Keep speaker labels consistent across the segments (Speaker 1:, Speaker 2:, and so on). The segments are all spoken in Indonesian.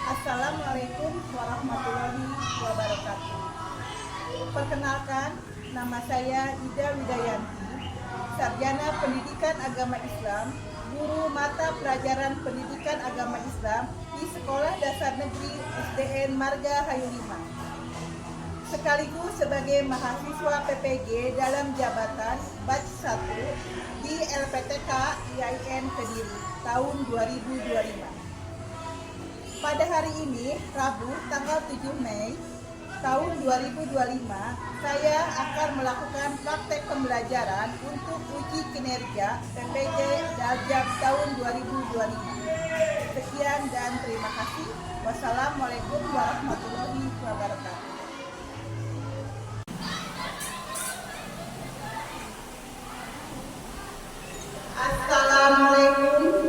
Speaker 1: Assalamualaikum warahmatullahi wabarakatuh. Perkenalkan, nama saya Ida Widayanti, Sarjana Pendidikan Agama Islam, guru mata pelajaran Pendidikan Agama Islam di Sekolah Dasar Negeri SDN Marga Hayu 5. Sekaligus sebagai mahasiswa PPG dalam jabatan batch 1 di LPTK IAIN Kediri tahun 2025. Pada hari ini, Rabu, tanggal 7 Mei tahun 2025, saya akan melakukan praktek pembelajaran untuk uji kinerja PPG Daljab tahun 2025. Sekian dan terima kasih. Wassalamualaikum warahmatullahi wabarakatuh. Assalamualaikum.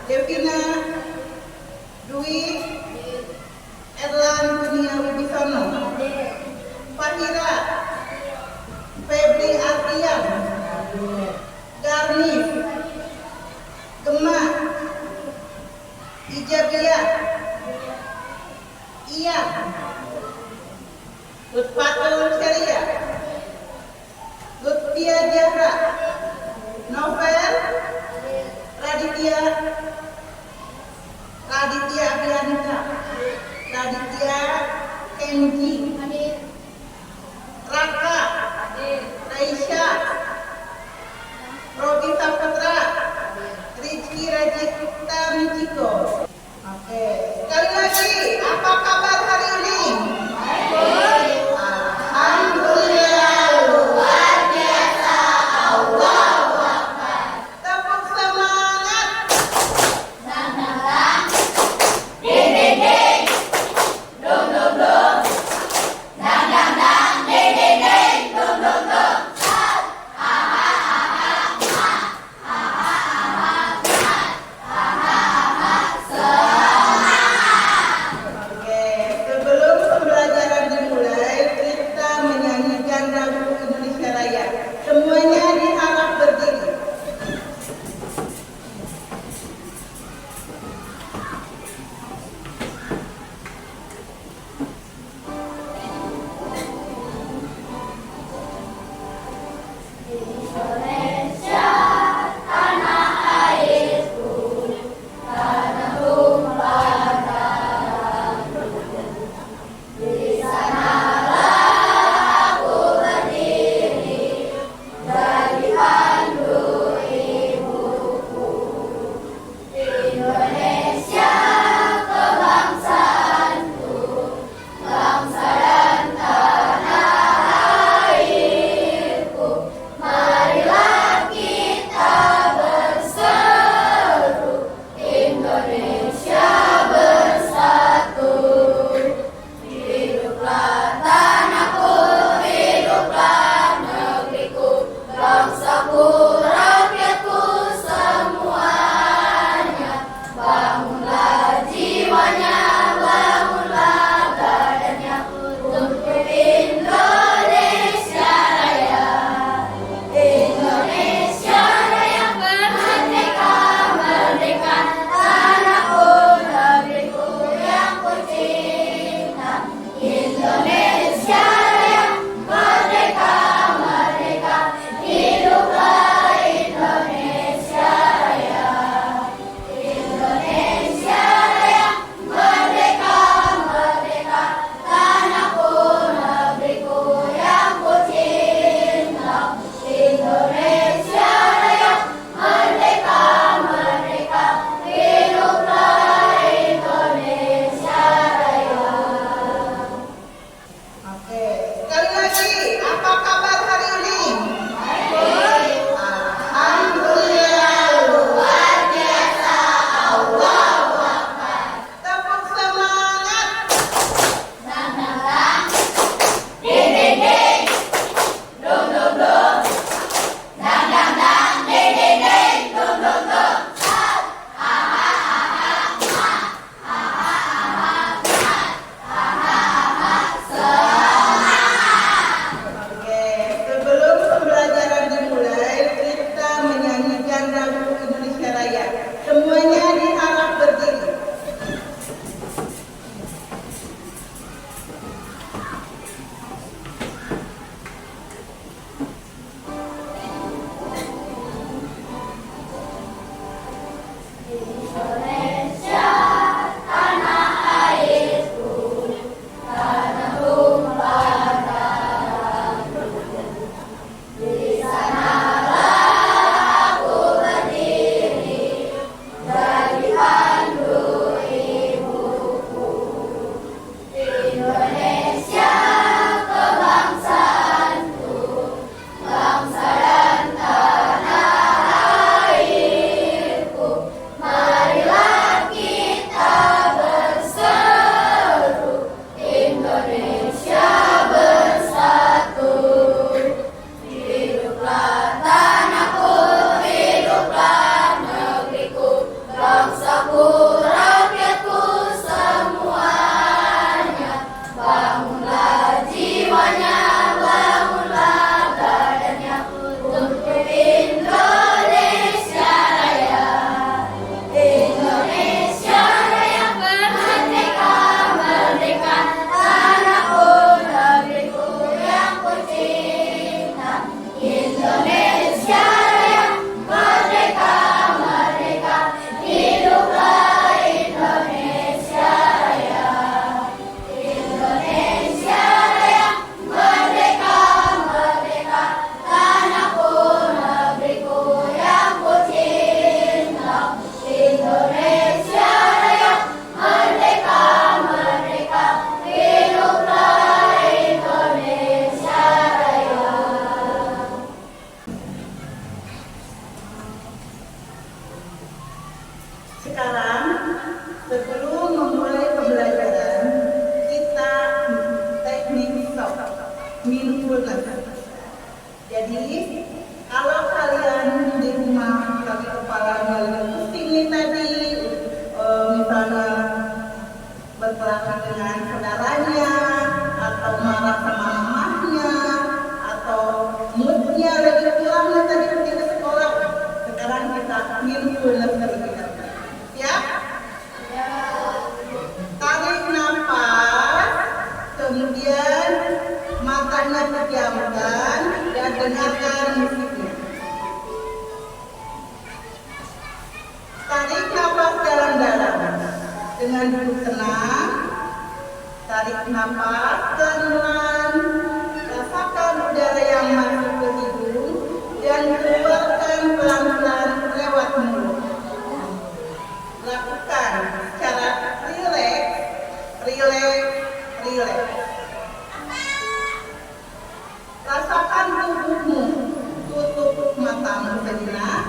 Speaker 1: Devina, Dwi, Erlan Dunia Wibisono, Fahira, Febri Artian, Garnif, Gemma, Ijabiyah, Iya, Lutfatul Syariah, Lutfia Jahra, Novel, Raditya Abianita, Raditya Kenji, Raka, Raisya, Robi Saputra, Rizky Rajita Michiko. Oke, sekali lagi, apa kabar hari ini? Alhamdulillah, luar biasa, Allahu Akbar. Tepuk semangat. Dang dang dang, ding ding ding, dum dum dum, Sekarang, sebelum memulai pembelajaran, kita teknik mindfulness. Jadi, kalau kalian di rumah lagi kepalanya pusing nih tadi, misalnya berkelahi dengan saudaranya, atau marah sama mamahnya, atau moodnya lagi kurang nih tadi pergi ke sekolah, sekarang kita mindfulness terlebih dahulu. Ya? Tarik nafas, kemudian matanya pejamkan dan dengarkan musiknya. Tarik nafas dalam-dalam dengan duduk tenang. Tarik nafas pelan-pelan, rasakan udara yang masuk ke hidung dan keluarkan pelan-pelan lewat mulut. Lakukan secara rileks. Rasakan tubuhmu, tutup matamu sejenak.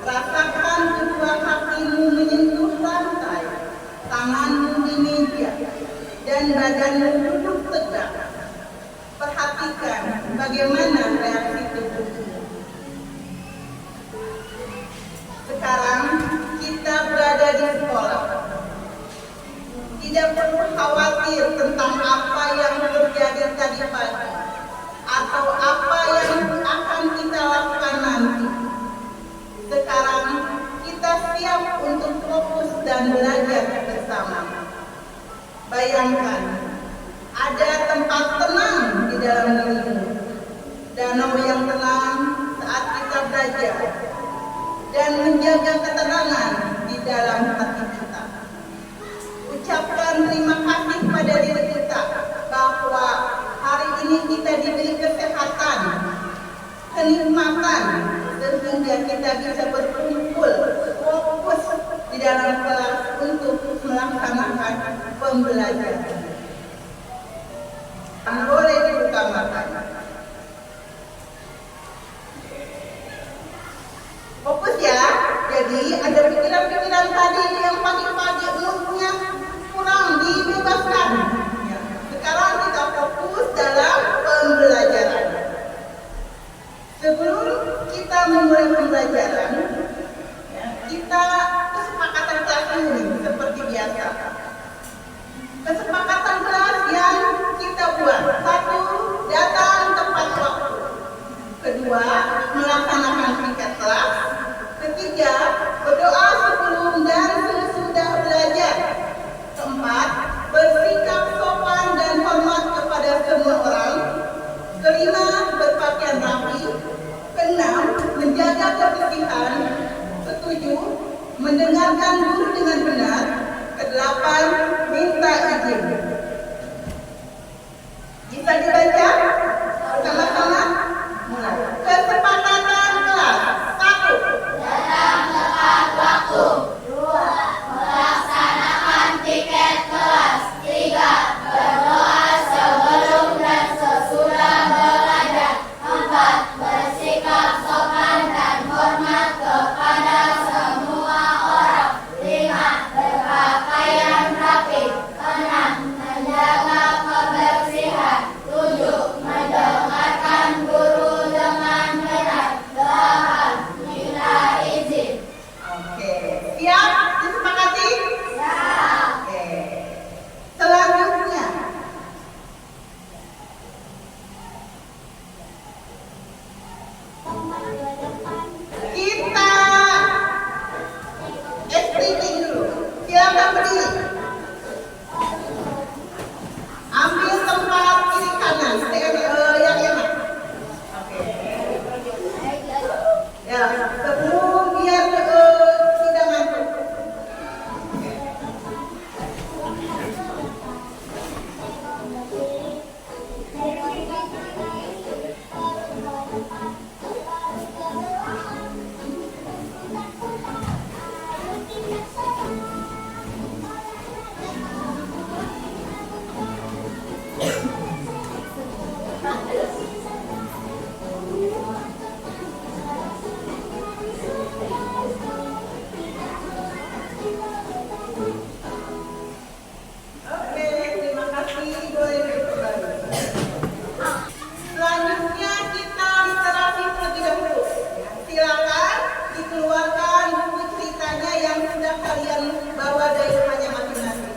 Speaker 1: Rasakan kedua kakimu menyentuh lantai, tanganmu di meja, dan badanmu duduk tegak. Perhatikan bagaimana reaksi tubuhmu. Sekarang kita berada di sekolah. Tidak perlu khawatir tentang apa yang terjadi tadi pagi atau apa yang akan kita lakukan nanti. Sekarang kita siap untuk fokus dan belajar bersama. Bayangkan, ada tempat tenang di dalam dirimu, danau yang tenang saat kita belajar, dan menjaga ketenangan di dalam hati kita. Ucapkan terima kasih pada diri kita bahwa hari ini kita diberi kesehatan, kenikmatan, sehingga kita bisa berkumpul fokus di dalam kelas untuk melaksanakan pembelajaran. Boleh dibuka mata. Fokus ya. Jadi ada pikiran-pikiran tadi yang pagi-pagi moodnya kurang dibebaskan. Ya. Sekarang kita fokus dalam pembelajaran. Sebelum kita memulai pembelajaran, ya, kita kesepakatan kelas ini seperti biasa. Kesepakatan kelas yang kita buat: satu, datang tepat waktu; kedua, melaksanakan piket kelas; ketiga, berdoa sebelum dan sesudah belajar; keempat, bersikap sopan dan hormat kepada semua orang; kelima, berpakaian rapi; keenam, menjaga kebersihan; ketujuh, mendengarkan guru dengan benar; kedelapan, minta izin. Bisa dibaca bersama-sama? Mulai. Kesepakatan kelas. 1.
Speaker 2: Datang tepat waktu. 2. Melaksanakan piket kelas. 3. Berdoa sebelum dan sesudah belajar. 4. Bersikap sopan dan hormat kepada semua orang. 5.
Speaker 1: Kita SPP dulu. Silakan berdiri. Ambil tempat kiri kanan. Yang enak. Oke. Ya, sebelum biar tidak ngantuk. Oke, terima kasih. Boleh kembali. Selanjutnya kita literasi terlebih dahulu. Silakan dikeluarkan buku ceritanya yang sudah kalian bawa dari rumahnya masing-masing.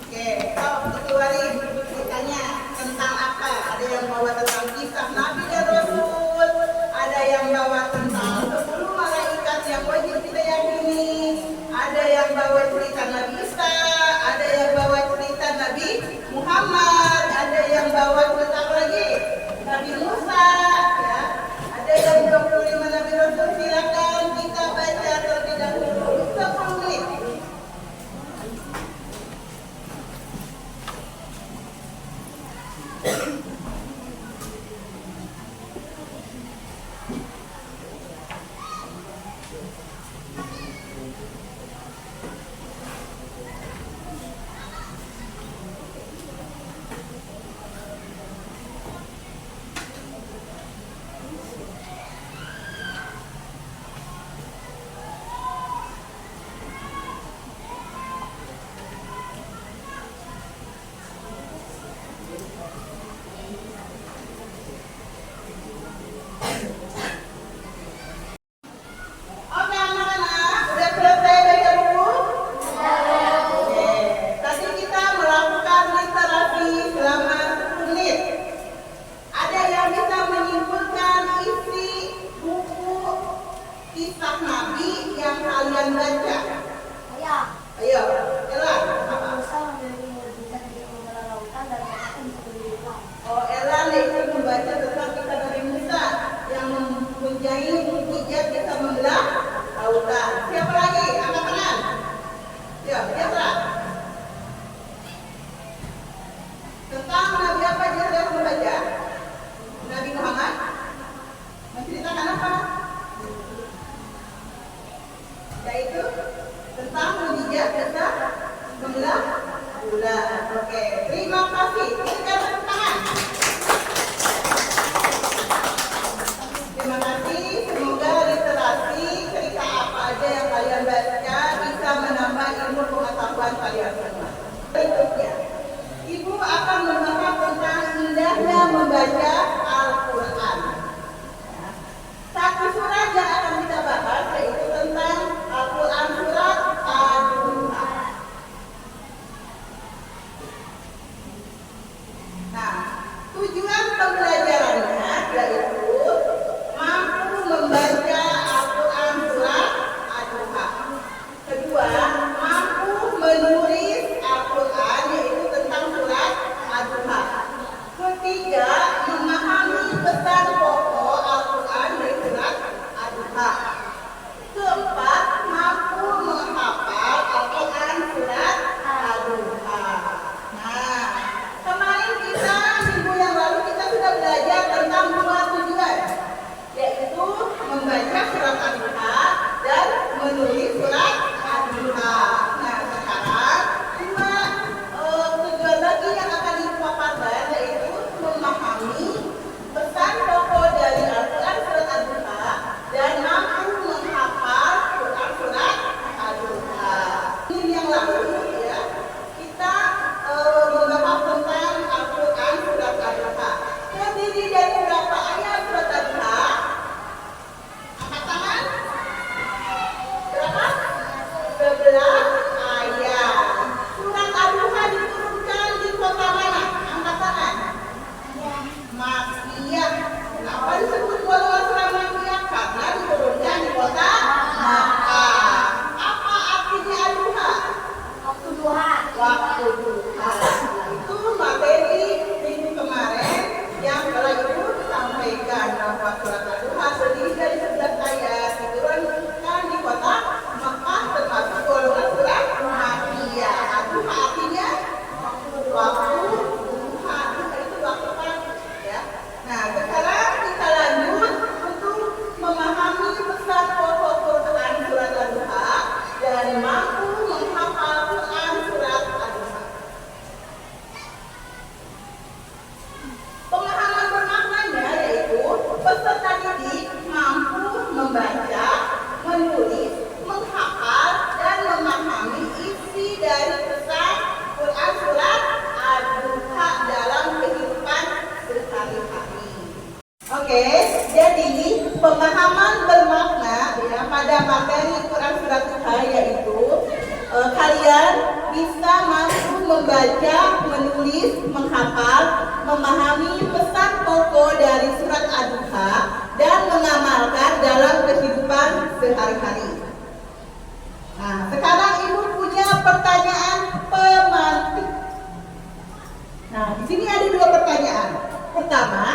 Speaker 1: Oke, sok dikeluarin buku ceritanya tentang apa? Ada yang bawa tentang kisah Nabi dan Rasul, ada yang bawa tentang 10 malaikat yang wajib kita yakini, ada yang bawa cerita Nabi Isa, ada yang bawa cerita Nabi Muhammad, ada yang bawa cerita apa lagi? Nabi Musa, ya. Ada yang 25 Nabi Rasul. Silakan kita baca terlebih dahulu 10 menit. Oke anak-anak, udah selesai baca buku? Oke, tadi kita melakukan literasi selama 10 menit. Ada yang bisa menyimpulkan isi buku kisah Nabi yang kalian baca?
Speaker 2: Ya.
Speaker 1: Ayo, Ella, apa? Oh, Ella itu membaca tentang kisah Nabi Musa yang mempunyai mukjizat bisa membelah lautan. Siapa lagi? Angkat tangan. Ya, siapa? Tentang Nabi apa dia sudah membaca? Nabi Muhammad. Menceritakan apa? Yaitu tentang mukjizat bisa membelah bulan. Oke, terima kasih. Berikan tepuk tangan. Terima kasih. Semoga literasi cerita apa aja yang kalian baca bisa menambah ilmu pengetahuan kalian semua. Berikutnya, Ibu akan membahas tentang indahnya membaca Al-Quran. Satu surat yang akan kita bahas yaitu tentang Al-Quran surat Ad-Duha. Nah, tujuan pembelajarannya yaitu mampu membaca Al-Quran surat Ad-Duha. Kedua, mampu menulis Al-Quran yaitu tentang surat Ad-Duha. Ketiga, memahami pesan pokok Al-Quran dari surat Ad-Duha. Keempat, mampu menghafal Al-Quran surat Ad-Duha. Nah, kemarin kita minggu yang lalu kita sudah belajar peserta didik mampu membaca, menulis, menghafal, dan memahami isi dari pesan Quran surat Ad-Duha dalam kehidupan sehari-hari. Oke, jadi pemahaman bermakna ya pada materi Quran surat Duha yaitu kalian bisa mampu membaca, menulis, menghafal, memahami pesan pokok dari surat Ad-Duha dan mengamalkan dalam kehidupan sehari-hari. Nah, sekarang Ibu punya pertanyaan pemantik. Nah, di sini ada dua pertanyaan. Pertama,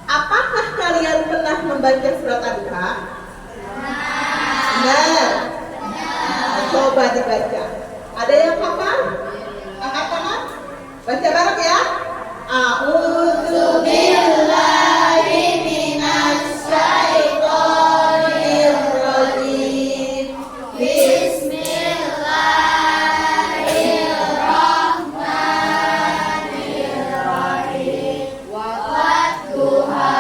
Speaker 1: apakah kalian pernah membaca surat Ad-Duha? Benar. Coba dibaca. Ada yang hafal? Angkat tangan. Baca bareng ya. A'udzu billahi minasy syaithanir rajim.
Speaker 2: Bismillahirrahmanirrahim. Wadduha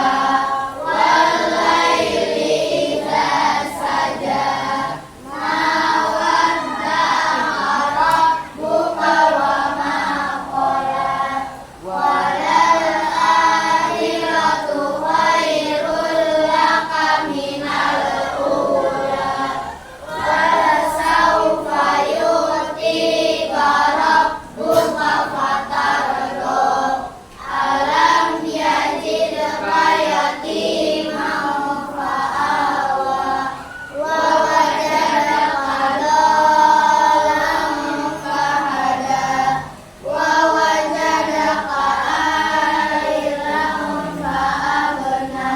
Speaker 2: wal laili idza saja. Ma wadda'aka rabbuka wa ma qala. Walal akhiratu khairul laka minal ula. Walasawfa yu'tika rabbuka fatarda. Alam yajidka yatiman fa'awa. Wa wajadaka dhalan fahada. Wa wajadaka ailan fa'aghna.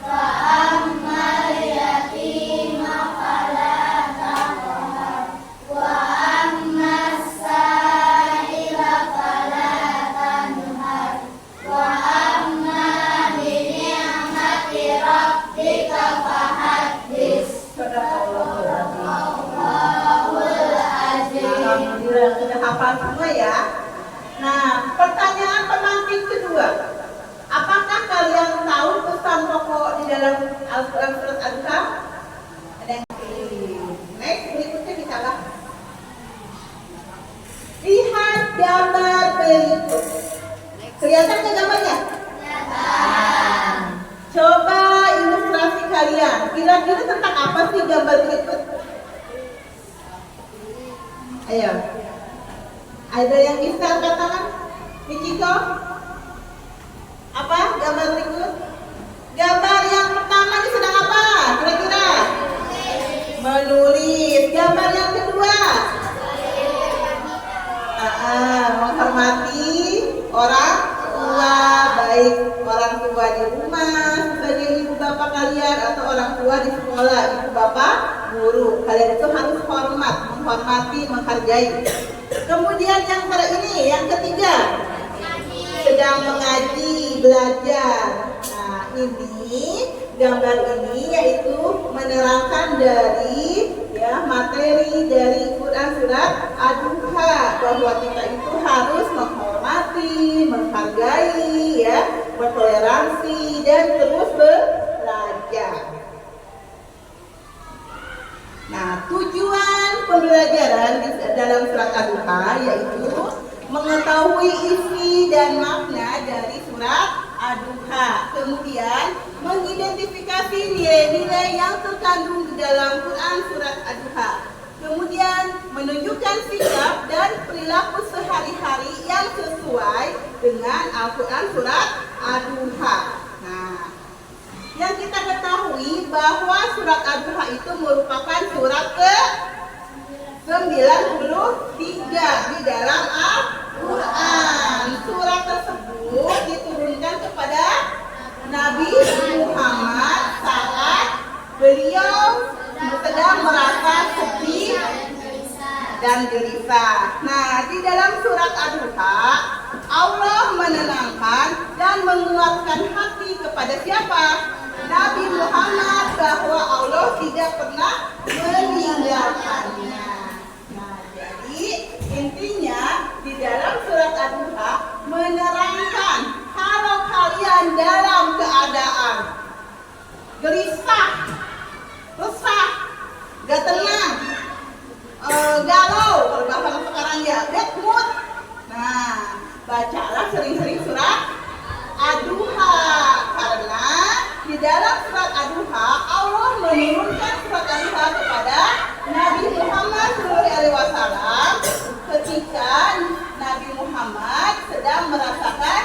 Speaker 2: Fa'ammal yatima fala taqhar. Wa ammas sa'ila fala tanhar. Wa amma bi ni'mati rabbika fahaddits. Sadaqallahul azim.
Speaker 1: Alhamdulillah sudah hafal semua ya. Nah, pertanyaan pemantik kedua. Apakah kalian tahu pesan pokok di dalam Al-Quran surat Ad-Duha? Ada yang next, berikutnya kita lah. Lihat gambar berikut. Kelihatan ke gambarnya? Coba ilustrasi kalian. Kira-kira tentang apa sih gambar berikut? Ayo. Ada yang bisa angkat tangan? Michiko? Apa gambar berikut? Gambar yang pertama ini sedang apa? Kira-kira? Menulis. Gambar yang kedua? Menghormati orang tua, baik orang tua di rumah sebagai ibu bapak kalian atau orang tua di sekolah, ibu bapak, guru. Kalian itu harus hormat, menghormati, menghargai. Kemudian yang ketiga, sedang mengaji, belajar. Nah, ini gambar ini yaitu menerangkan dari materi dari Quran surat Ad-Duha bahwa kita itu harus menghormati, menghargai, bertoleransi dan terus belajar. Nah, tujuan pembelajaran dalam surat Ad-Duha yaitu mengetahui isi dan makna dari surat Ad-Duha, kemudian mengidentifikasi nilai-nilai yang terkandung di dalam Quran surat Ad-Duha, kemudian menunjukkan sikap dan perilaku sehari-hari yang sesuai dengan Al-Quran surat Ad-Duha. Nah, yang kita ketahui bahwa surat Ad-Duha itu merupakan surat ke-93 di dalam Al-Quran. Surat tersebut diturunkan kepada Nabi Muhammad saat beliau sedang merasa sedih dan gelisah. Nah, di dalam surat Ad-Duha Allah menenangkan dan menguatkan hati kepada siapa? Nabi Muhammad, bahwa Allah tidak pernah meninggalkannya. Nah, jadi intinya di dalam surat Ad-Duha menerangkan kalau kalian dalam keadaan adalah sering-sering surat Ad-Duha, karena di dalam surat Ad-Duha Allah menurunkan surat Ad-Duha kepada Nabi Muhammad SAW ketika Nabi Muhammad sedang merasakan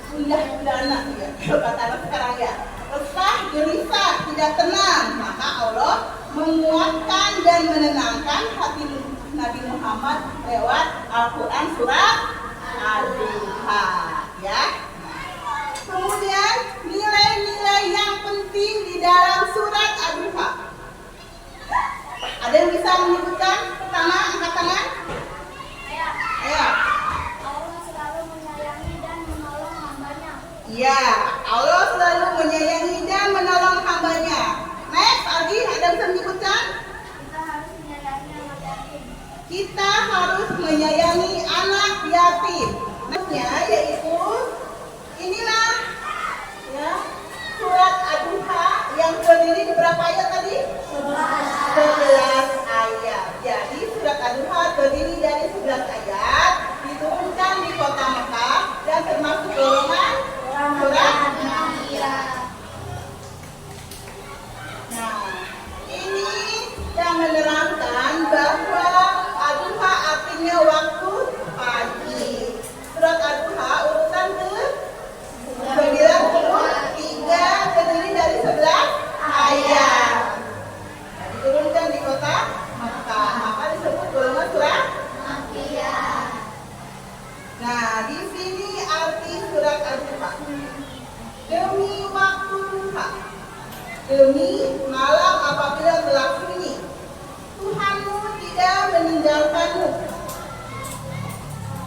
Speaker 1: gundah gulana, ya, kata sekarang ya, resah, gelisah, tidak tenang. Maka Allah menguatkan dan menenangkan hati Nabi Muhammad lewat Al-Quran surat Ad-Duha, ya. Kemudian nilai-nilai yang penting di dalam surat Ad-Duha. Ada yang bisa menyebutkan? Pertama, angkat tangan. Ayo.
Speaker 2: Allah selalu menyayangi dan menolong hambanya.
Speaker 1: Iya, Allah selalu menyayangi dan menolong hambanya. Next, Aldi, ada yang bisa menyebutkan?
Speaker 2: Kita harus menyayangi anak
Speaker 1: Kita harus menyayangi anak
Speaker 2: yatim.
Speaker 1: yatim. Maksudnya yaitu inilah ya surat Ad-Duha yang terdiri di berapa ayat tadi? 11 ayat. Jadi surat Ad-Duha terdiri dari 11 ayat, diturunkan di kota Mekah dan termasuk golongan surat. Nah, ini yang menerangkan bahwa Ad-Duha artinya waktu pagi. Surat Ad-Duha urutan ke-93 terdiri dari 11 ayat. Nah, diturunkan di kota Makkah, maka disebut golongan surat. Nah, di sini arti surat Ad-Duha. Demi waktu duha, demi malam apabila telah sunyi, Tuhanmu tidak meninggalkanmu.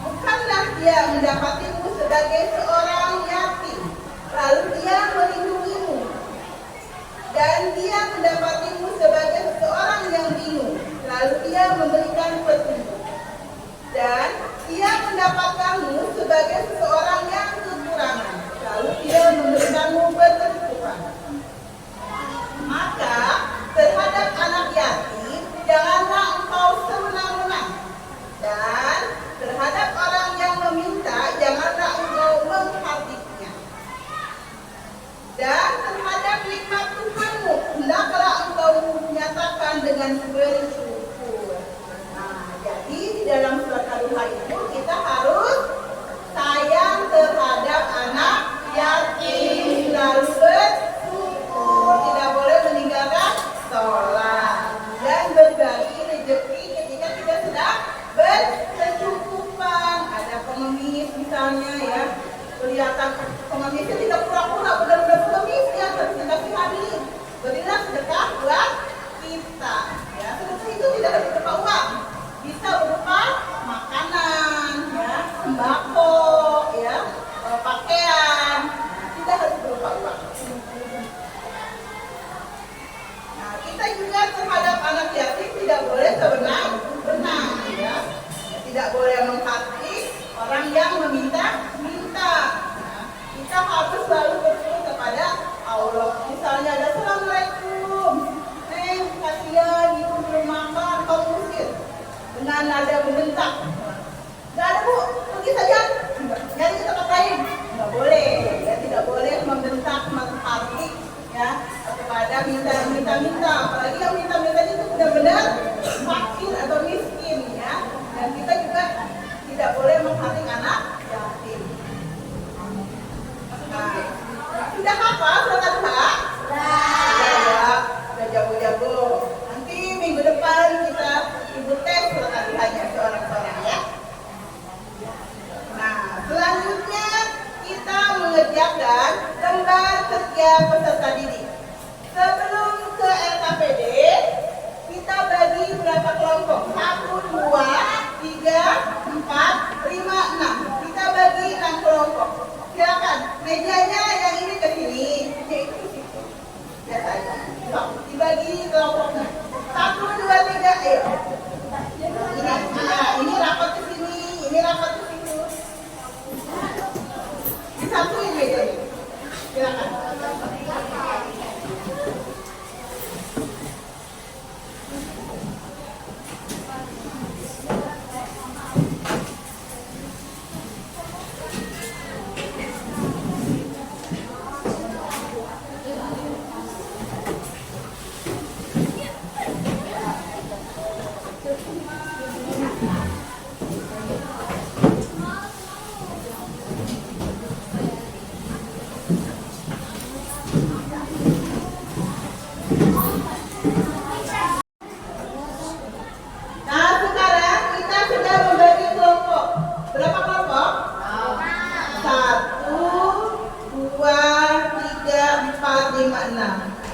Speaker 1: Bukanlah dia mendapatimu sebagai seorang yatim, lalu dia melindungimu. Dan dia mendapatimu sebagai seorang yang bingung, lalu dia memberikan petunjuk. Dan dia mendapatkanmu sebagai seseorang yang kekurangan, lalu dia memberikanmu berkecukupan. Maka terhadap anak yatim janganlah engkau sewenang-wenang, dan terhadap orang yang meminta janganlah engkau menghardikinya. Dan terhadap nikmat Tuhanmu hendaklah engkau nyatakan dengan bersyukur. Nah, jadi di dalam surat Ad-Duha itu kita harus sayang terhadap anak yatim, lalu bersyukur, tidak boleh meninggalkan sholat, dan berbagi rezeki ketika kita sedang berkecukupan. Ada pengemis misalnya ya, kelihatan pengemisnya tidak pura-pura, benar-benar pengemis ya, tapi hari berilah sedekah buat kita. Ya, sedekah itu tidak harus berupa uang, bisa berupa makanan, ya, sembako, ya, pakaian. Nah, tidak harus berupa uang. Nah, kita juga terhadap anak yatim tidak boleh sewenang-wenang, ya. Tidak boleh menghakimi orang yang meminta-minta. Nah, kita harus selalu bersyukur kepada Allah. Misalnya ada Assalamualaikum, kasihan ibu belum makan, kau usir dengan nada membentak. Nggak ada bu, pergi saja, nyari ke tempat lain. Nggak boleh, ya, tidak boleh membentak, menghardik, ya, kepada minta-minta. Apalagi yang minta-minta itu benar-benar fakir atau miskin, ya. Dan kita juga tidak boleh menghardik anak yatim. Nah, sudah hafal surat Ad-Duha? Sudah jago-jago. Nanti minggu depan kita ibu tes surat Ad-Duhanya seorang-seorang, ya. Nah, selanjutnya kita mengerjakan lembar kerja peserta didik. Sebelum ke LKPD, kita bagi berapa kelompok? 1, 2, 3, 4, 5, 6. Kita bagi 6 kelompok. Silakan, mejanya yang ini ke sini, yaitu ke situ. Ya saja. Dibagi kelompoknya. 1, 2, 3, ayo. Ini rapat ke sini, ini rapat ke situ. Disatuin mejanya. Silakan.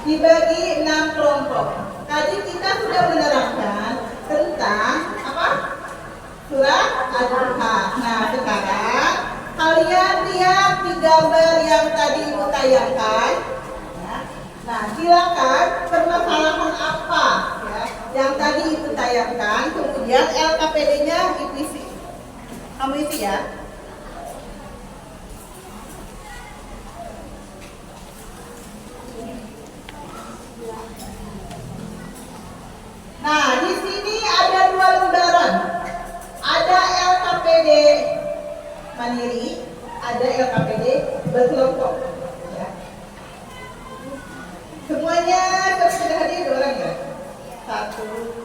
Speaker 1: dibagi 6 kelompok. Tadi kita sudah menerangkan tentang apa? Surat Ad-Duha. Nah, sekarang kalian lihat di gambar yang tadi Ibu tayangkan. Ya. Nah, silakan permasalahan apa ya, yang tadi Ibu tayangkan, kemudian LKPD-nya Ibu isi. Kamu isi ya. Nah, di sini ada 2 lembaran. Ada LKPD mandiri, ada LKPD berkelompok. Ya. Semuanya sudah hadir 2 orang ya? 1.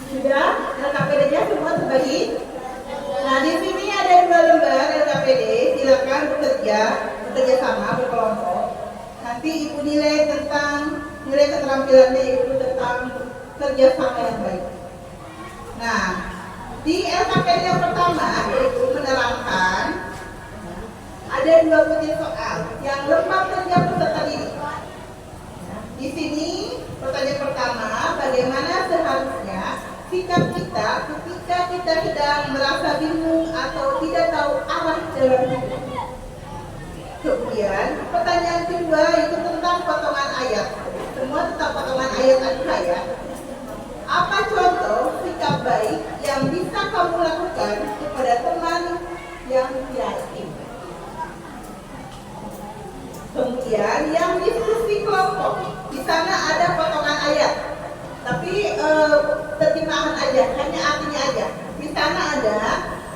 Speaker 1: Sudah, LKPD-nya semua terbagi. Nah, di sini ada 2 lembar LKPD. Silakan bekerja sama berkelompok. Nanti Ibu nilai keterampilannya Ibu tentang kerjasama yang baik. Nah, di LKPD yang pertama Ibu menerangkan ada 20 soal yang lembab kerja peserta didik. Di sini pertanyaan pertama, bagaimana seharusnya sikap kita ketika kita sedang merasa bingung atau tidak tahu arah jalan hidup. Kemudian pertanyaan kedua itu tentang potongan ayat. Semua tentang potongan ayat Ad-Duha ya. Apa contoh sikap baik yang bisa kamu lakukan kepada teman yang yatim? Kemudian yang diskusi kelompok, di sana ada potongan ayat, tapi terjemahan aja, hanya artinya aja. Di sana ada,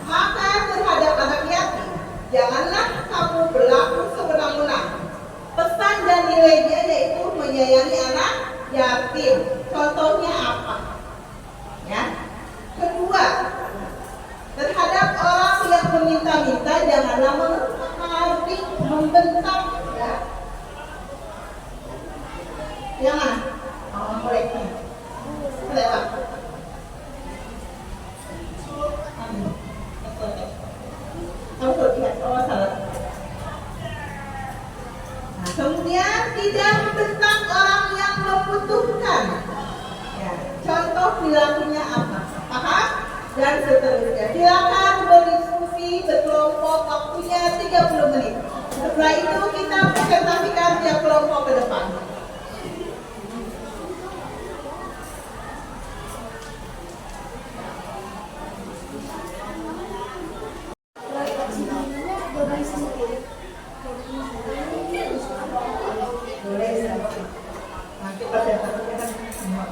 Speaker 1: maka terhadap anak yatim, janganlah kamu berlaku sewenang-wenang. Pesan dan nilainya yaitu menyayangi anak yatim. Contohnya apa? Ya. Kedua, terhadap orang yang meminta-minta, janganlah menghardik, membentak. Ya. Jangan. Kemudian tidak membentak orang yang membutuhkan. Ya, contoh perilakunya apa? Paham? Dan seterusnya. Silakan berdiskusi berkelompok, waktunya 30 menit. Setelah itu kita presentasikan tiap kelompok ke depan. Nanti presentasinya kan semua.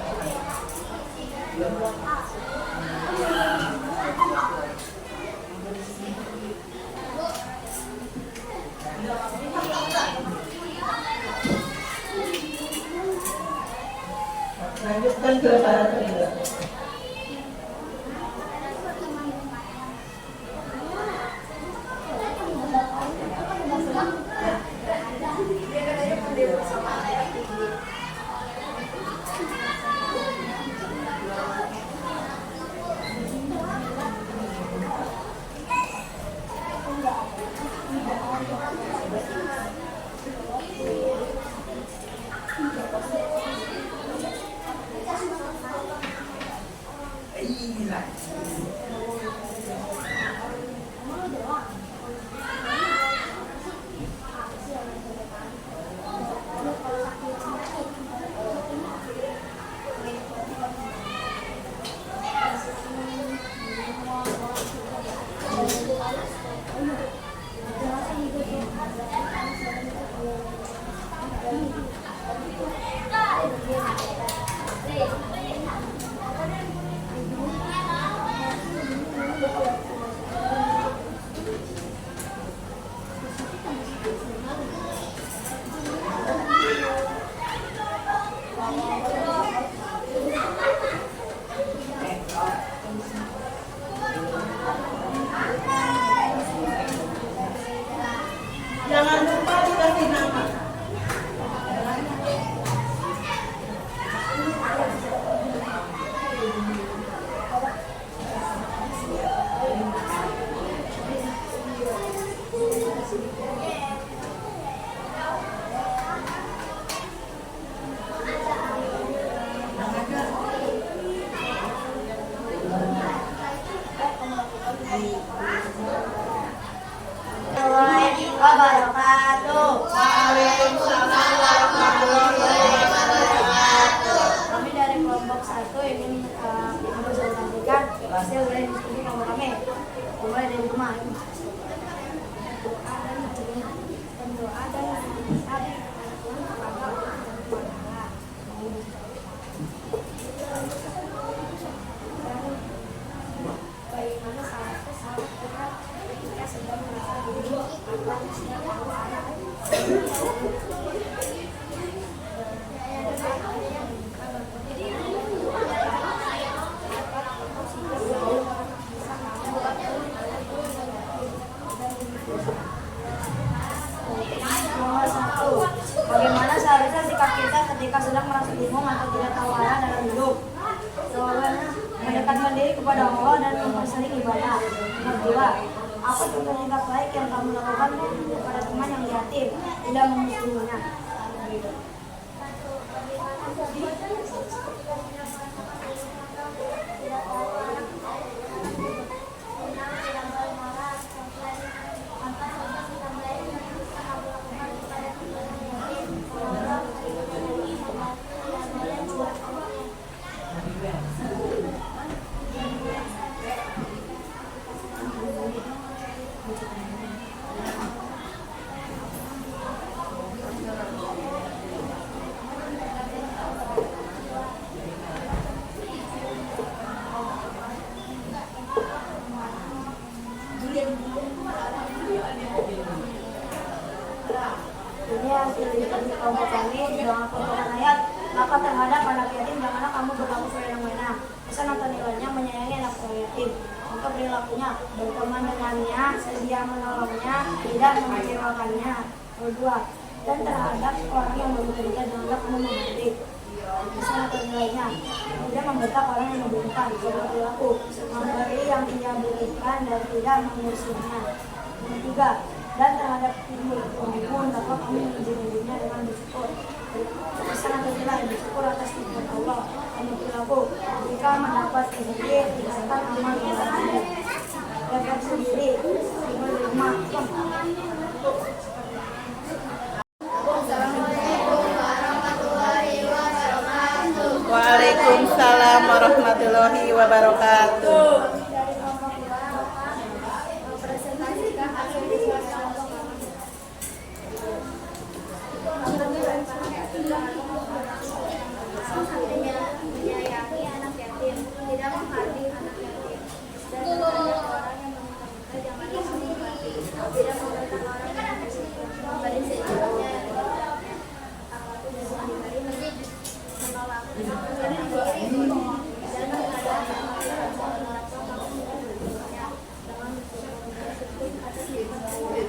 Speaker 1: Lanjutkan ke para penilai. Jangan lupa dikasih nama. Waalaikumsalam warahmatullahi wabarakatuh.
Speaker 2: Kami dari kelompok 1 ingin mempresentasikan hasil dari diskusi kelompok kami. Mulai dari rumah. Berdoa dan mencari kepada bagaimana saat kita ketika sedang merasa diri atau sedang Nomor 1. Bagaimana seharusnya sikap kita ketika sedang merasa bingung atau tidak tahu arah dalam hidup? Jawabannya, mendekatkan diri kepada Allah dan mempersering ibadah. Nomor 2. Apa contoh sikap baik yang kamu lakukan kepada teman yang yatim, tidak memusuhinya? Ini hasil diskusi kelompok kami dengan potongan ayat. Maka terhadap anak yatim janganlah kamu berlaku semena-mena. Bisa nonton nilainya menyayangi anak yatim. Untuk perilakunya berteman dengannya, sedia menolongnya, tidak mengecewakannya. Kedua, dan terhadap orang yang membutuhkan janganlah kamu memberi. Bisa nonton nilainya. Kemudian membentak orang yang membutuhkan. Sebuah perilaku memberi yang dia butuhkan dan tidak mengurusnya. Ketiga, dan terhadap ilmu maupun maka kamu menjadinya dengan bersyukur. Pesan atau tidak bersyukur atas nikmat Allah. Kamu berlaku jika mendapat rezeki tinggalkan amal ibadah. Dapat sendiri tinggal di rumah.
Speaker 1: Waalaikumsalam warahmatullahi wabarakatuh.
Speaker 3: Menyayangi anak yatim, tidak menghardik anak yatim, dan mengajak orang yang meminta janganlah mengingkari, tidak membentang orang yang memberi secukupnya, apapun yang diberi menolak, dan menghadap atas nikmat Allah.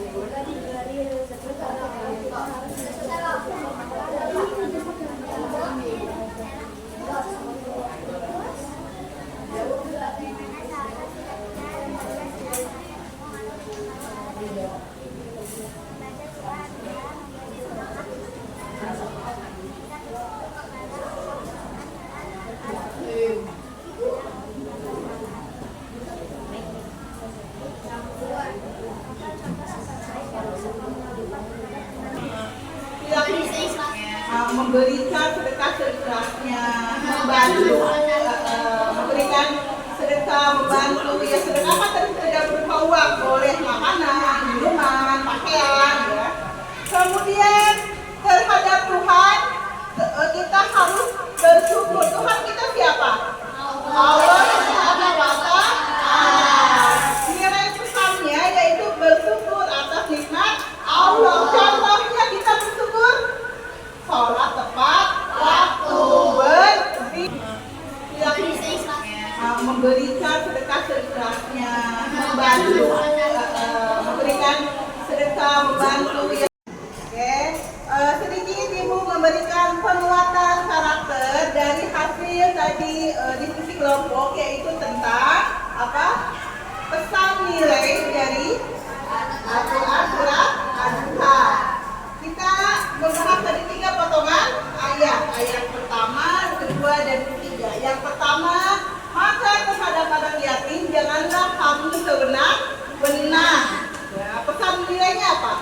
Speaker 3: Jika diberi rezeki karena Allah, kita harus
Speaker 1: memberikan sedekah seikhlasnya, membantu, memberikan sedekah, membantu. Ya sedekah kan tidak berupa uang, boleh makanan, minuman, pakaian, ya. Kemudian terhadap Tuhan kita harus bersyukur. Tuhan kita siapa? Allah Subhanahu wa Ta'ala. Nilai pesannya yaitu bersyukur atas nikmat Allah. Contohnya kita bersyukur sholat tepat waktu, memberikan sedekah seikhlasnya, membantu, memberikan sedekah, membantu. Ya. Oke, sedikit Ibu memberikan penguatan karakter dari hasil tadi diskusi kelompok, yaitu tentang apa? Pesan nilai dari Al-Quran surat Ad-Duha. Kita membahas dari 3 potongan ayat pertama, kedua, dan ketiga. Yang pertama, maka terhadap anak yatim janganlah kamu sewenang-wenang. Ya, pesan nilainya apa?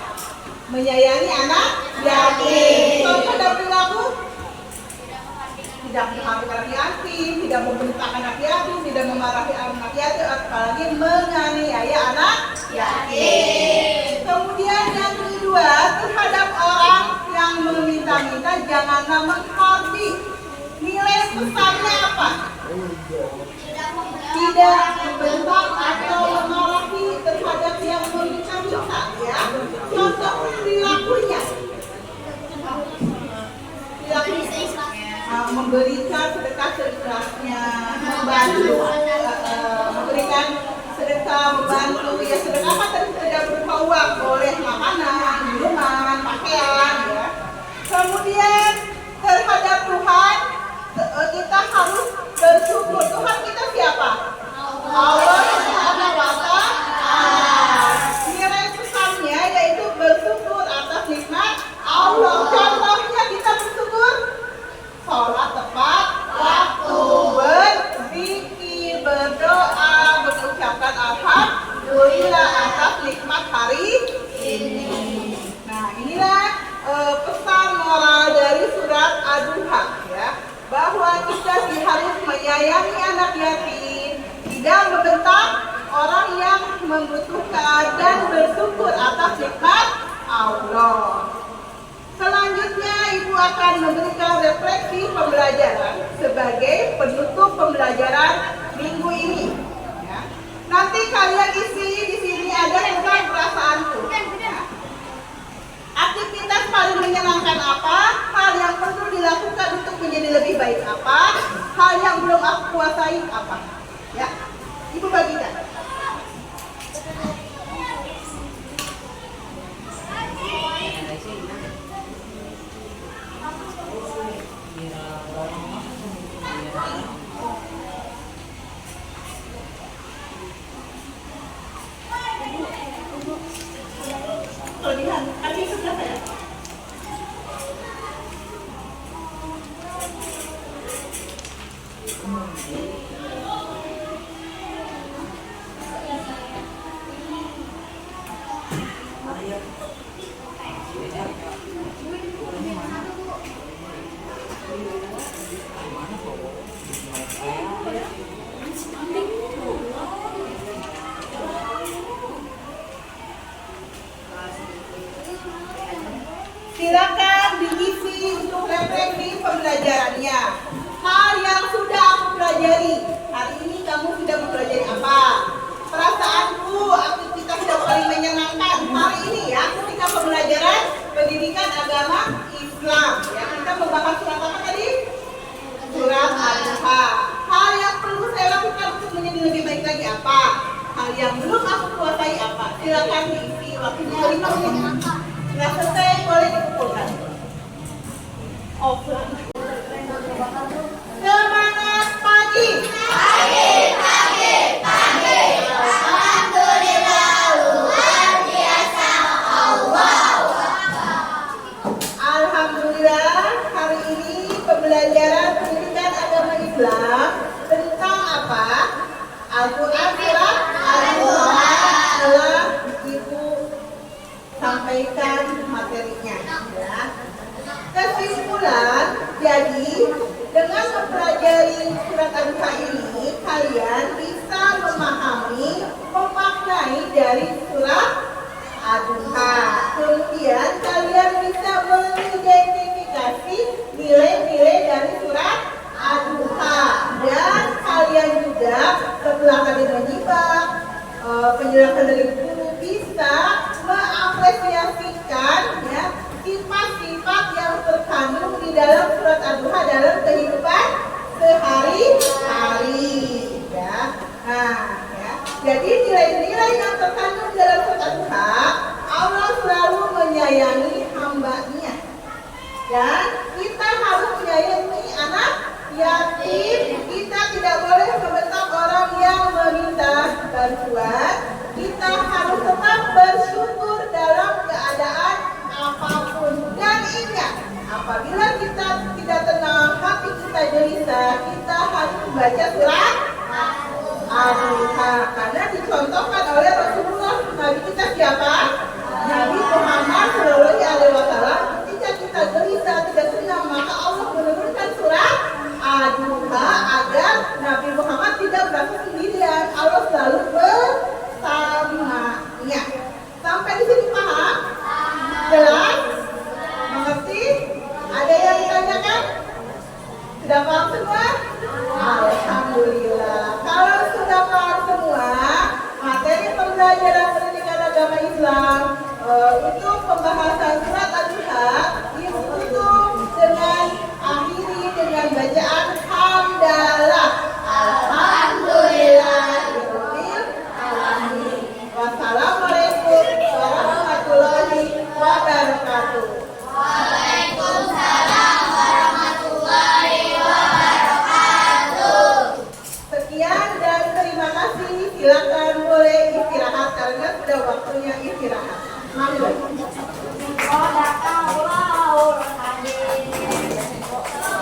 Speaker 1: Menyayangi anak yatim. Contoh dan perilaku: tidak menghardik anak yatim, tidak membentak anak yatim, tidak memarahi anak yatim, apalagi menganiaya anak yatim. Kemudian yang kedua, terhadap orang yang meminta-minta janganlah menghardik. Nilai pesannya apa? Tidak membentak atau memarahi terhadap yang meminta-minta, ya. Contoh perilakunya: memberikan sedekah seikhlasnya, membantu, memberikan sedekah, membantu. Ya sedekah kan tidak berupa uang, boleh makanan, minuman, pakaian, ya. Kemudian terhadap Tuhan kita harus bersyukur. Tuhan kita siapa? Allah Subhanahu wa Ta'ala. Nilai pesannya yaitu bersyukur atas nikmat Allah. Contohnya kita bersyukur sholat tepat waktu, berzikir, berdoa, mengucapkan alhamdulillah atas nikmat hari ini. Nah, inilah pesan moral dari surat Ad-Duha, ya, bahwa kita harus menyayangi anak yatim, tidak membentak orang yang membutuhkan, dan bersyukur atas nikmat Allah. Selanjutnya Ibu akan memberikan refleksi pembelajaran sebagai penutup pembelajaran minggu ini. Ya. Nanti kalian isi di sini ada tentang perasaanku. Ya. Aktivitas paling menyenangkan apa? Hal yang perlu dilakukan untuk menjadi lebih baik apa? Hal yang belum aku kuasai apa? Ya, Ibu bagikan. Kelebihan lagi sebelah saya. Silakan diisi untuk refleksi pembelajarannya. Hal yang sudah aku pelajari. Hari ini kamu sudah mempelajari apa? Perasaanku, aktivitas yang paling menyenangkan hari ini ya, ketika pembelajaran pendidikan agama Islam. Ya, kita membahas surat apa tadi? Surat Al-Duha. Hal yang perlu saya lakukan untuk menjadi lebih baik lagi apa? Hal yang belum aku kuasai apa? Silakan diisi waktunya 5 menit. Nggak selesai boleh dikumpulkan. Offline. Semangat pagi. Alhamdulillah luar biasa. Alhamdulillah hari ini pembelajaran pendidikan agama Islam tentang apa? Al-Quran surat Al-Quran telah Ibu sampaikan materinya ya. Kesimpulan, jadi dengan mempelajari surat Al-Duha ini kalian bisa memahami, memaknai dari surat Al-Duha. Kemudian kalian bisa mengidentifikasi nilai-nilai dari surat Al-Duha dan kalian juga setelah kalian menyimak penjelasan dari guru bisa mengapresiasikan ya sifat-sifat yang terkandung di dalam surat Al-Duha dalam kehidupan sehari-hari ya. Nah, ya. Jadi nilai-nilai yang terkandung di dalam surat Al-Duha, Allah selalu menyayangi hamba-Nya. Dan kita harus menyayangi anak yatim. Kita tidak boleh membentak orang yang meminta bantuan. Kita harus tetap bersyukur dalam keadaan apapun. Dan ingat, apabila kita tidak tenang, hati kita gelisah, kita harus membaca surat Al-Duha. Karena dicontohkan oleh Rasulullah, Nabi kita siapa? Nabi Muhammad SAW. Ketika kita gelisah, tidak tenang, maka Allah menurunkan surat Al-Duha agar Nabi Muhammad tidak merasa sendirian. Allah selalu bersamanya. Sampai di sini paham? Jelas? Mengerti? Ada yang ditanyakan? Sudah paham semua? Alhamdulillah. Kalau sudah paham semua, materi pembelajaran pendidikan agama Islam untuk pembahasan surat Al-Duha ditutup dengan akhiri dengan bacaan hamdalah. Alhamdulillah. Wassalamualaikum warahmatullahi wabarakatuh.
Speaker 3: Waalaikumsalam warahmatullahi wabarakatuh.
Speaker 1: Sekian dan terima kasih. Silakan boleh istirahat karena sudah waktunya istirahat. Mangga.
Speaker 2: Sadaqallahul Azim.